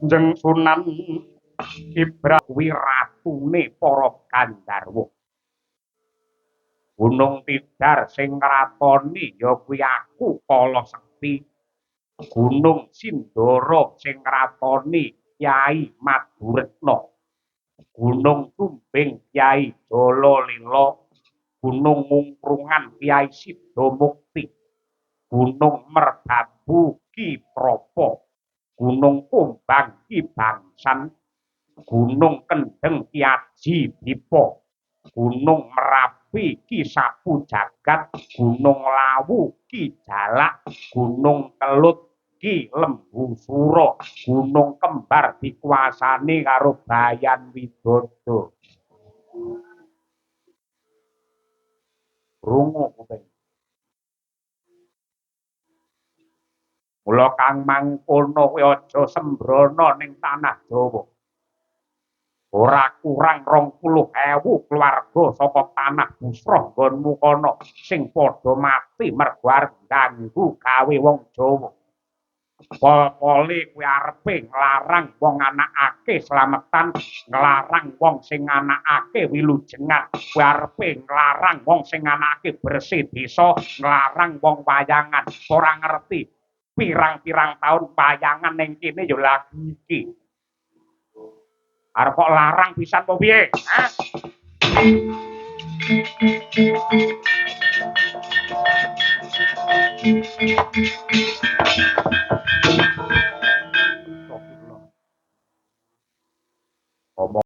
Jeng Sunan Ibrah kuwi ratune para Gandharwa. Gunung Tidar sing ngratoni ya kuwi aku Kala Sekti. Gunung Sindara sing ngratoni Kyai Maduretna. Gunung Tumbing Kyai Jalalila. Gunung Mungkrungan Kyai Siddhamukti. Gunung Merbabu Ki Propo. Gunung Kumbang Ki Bangsan. Gunung Kendeng Ki Aji Dipa. Gunung Merapi Ki Sapu Jagat, Gunung Lawu Ki Jalak, Gunung Kelut Ki Lembu Sura, Gunung Kembar dikuasani karo Bayan Widodo. Rungu kuping. Mula Kang mangkono kowe aja sembrono ning tanah Jawa. Ora kurang 20.000 keluarga saka tanah Busra nggonmu kono sing padha mati mergo arep ganggu gawe wong Jawa. Pol-pole kuwi arepe nglarang wong anakake slametan, nglarang wong sing anakake wilujengan, kuwi arepe nglarang wong sing anakake bersih desa, nglarang wong wayangan. Ora ngerti pirang-pirang taun wayangan ning kene ya lagi iki. Arep kok larang pisan apa piye? Hah?